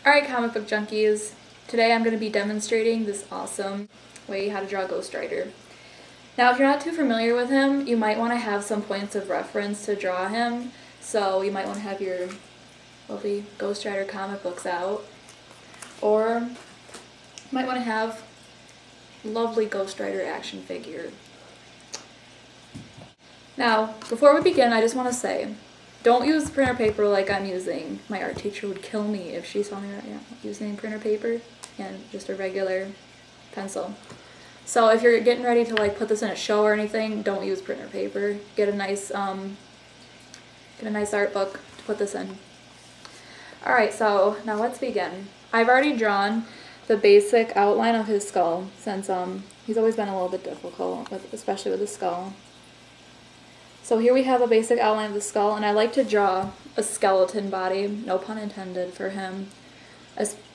Alright, comic book junkies. Today I'm going to be demonstrating this awesome way how to draw Ghost Rider. Now, if you're not too familiar with him, you might want to have some points of reference to draw him. So you might want to have your lovely Ghost Rider comic books out. Or you might want to have lovely Ghost Rider action figure. Now, before we begin, I just want to say, don't use printer paper like I'm using. My art teacher would kill me if she saw me right now using printer paper and just a regular pencil. So if you're getting ready to put this in a show or anything, don't use printer paper. Get a nice art book to put this in. Alright, so now let's begin. I've already drawn the basic outline of his skull since he's always been a little bit difficult, especially with the skull. So here we have a basic outline of the skull, and I like to draw a skeleton body, no pun intended, for him.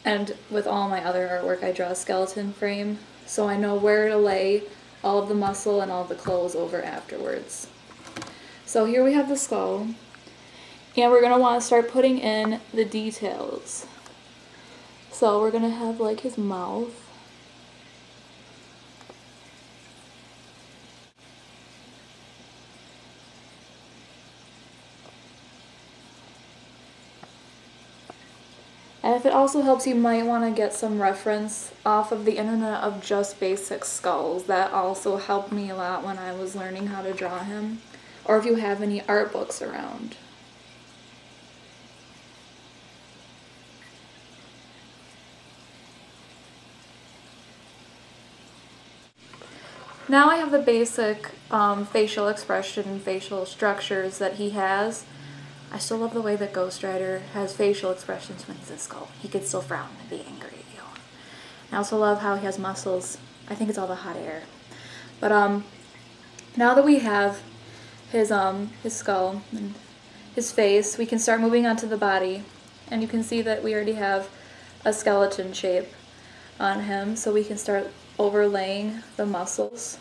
And with all my other artwork, I draw a skeleton frame, so I know where to lay all of the muscle and all of the clothes over afterwards. So here we have the skull, and we're going to want to start putting in the details. So we're going to have his mouth. And if it also helps, you might want to get some reference off of the internet of just basic skulls. That also helped me a lot when I was learning how to draw him. Or if you have any art books around. Now I have the basic facial expression and facial structures that he has. I still love the way that Ghost Rider has facial expressions when he's a skull. He could still frown and be angry at you. I also love how he has muscles. I think it's all the hot air. But now that we have his skull and his face, we can start moving on to the body. And you can see that we already have a skeleton shape on him, so we can start overlaying the muscles.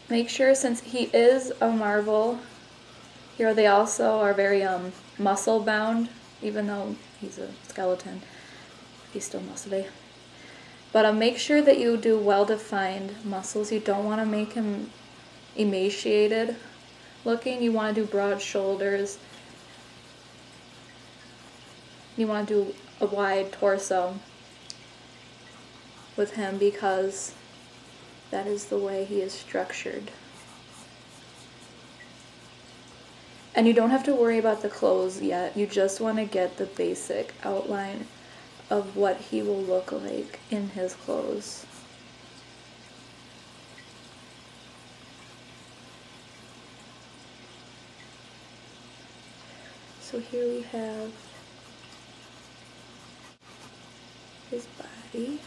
Make sure, since he is a Marvel hero, they also are very muscle bound, even though he's a skeleton. He's still muscly. But make sure that you do well-defined muscles. You don't want to make him emaciated looking. You want to do broad shoulders. You want to do a wide torso with him because that is the way he is structured. And you don't have to worry about the clothes yet. You just want to get the basic outline of what he will look like in his clothes. So here we have his body.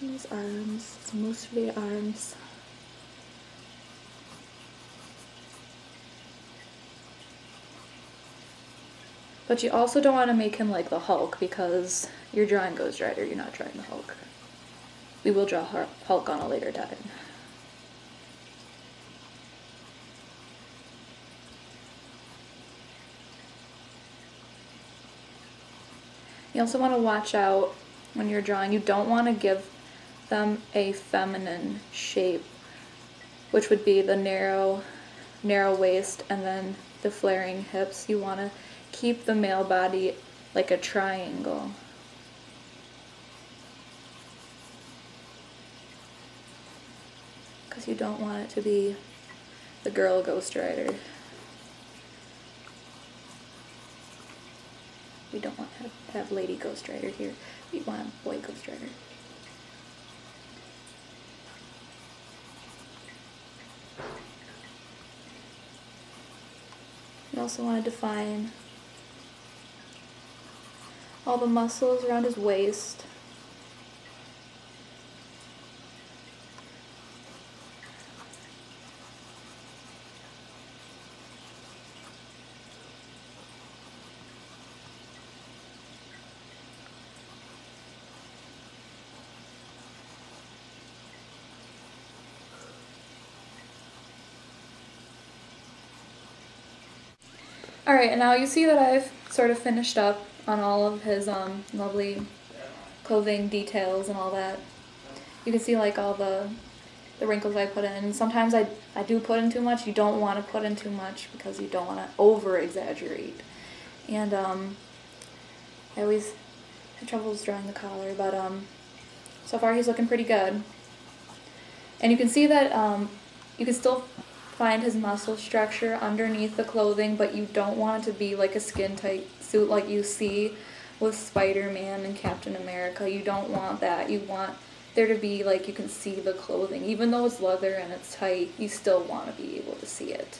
His arms, it's mostly arms. But you also don't want to make him like the Hulk because you're drawing Ghost Rider, you're not drawing the Hulk. We will draw Hulk on a later time. You also want to watch out when you're drawing. You don't want to give them a feminine shape, which would be the narrow waist and then the flaring hips. You want to keep the male body like a triangle. Because you don't want it to be the girl Ghost Rider. We don't want to have Lady Ghost Rider here. We want a boy Ghost Rider. You also want to define all the muscles around his waist. Alright, and now you see that I've sort of finished up on all of his lovely clothing details and all that. You can see like all the wrinkles I put in. Sometimes I do put in too much. You don't want to put in too much because you don't want to over exaggerate. And I always have troubles drawing the collar, but so far he's looking pretty good. And you can see that you can still find his muscle structure underneath the clothing, but you don't want it to be like a skin-tight suit like you see with Spider-Man and Captain America. You don't want that. You want there to be like you can see the clothing. Even though it's leather and it's tight, you still want to be able to see it.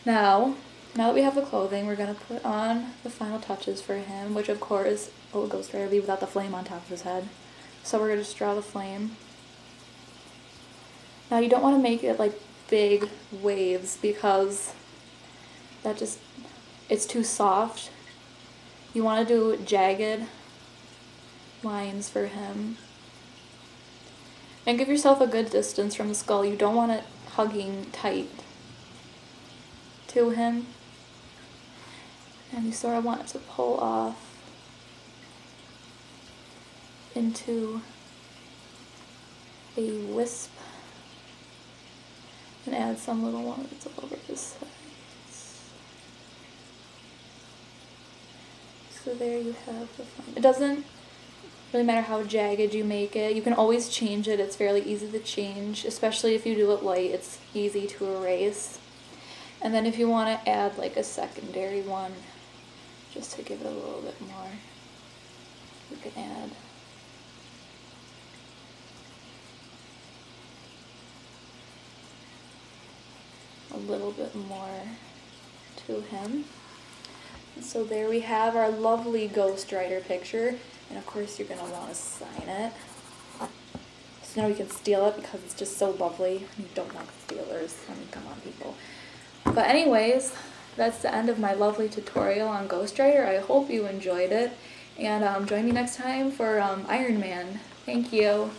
Now that we have the clothing, we're going to put on the final touches for him, which of course will Ghost Rider be without the flame on top of his head. So we're going to just draw the flame. Now you don't want to make it like big waves because that just, it's too soft. You want to do jagged lines for him. And give yourself a good distance from the skull. You don't want it hugging tight to him. And you sort of want it to pull off into a wisp. And add some little ones all over his sides. So there you have the flame. It doesn't really matter how jagged you make it. You can always change it. It's fairly easy to change, especially if you do it light. It's easy to erase. And then if you want to add like a secondary one, just to give it a little bit more, you can add a little bit more to him. And so there we have our lovely Ghost Rider picture, and of course you're going to want to sign it. So now we can steal it because it's just so lovely. You don't want stealers. I mean, come on, people. But anyways, that's the end of my lovely tutorial on Ghost Rider. I hope you enjoyed it, and join me next time for Iron Man. Thank you.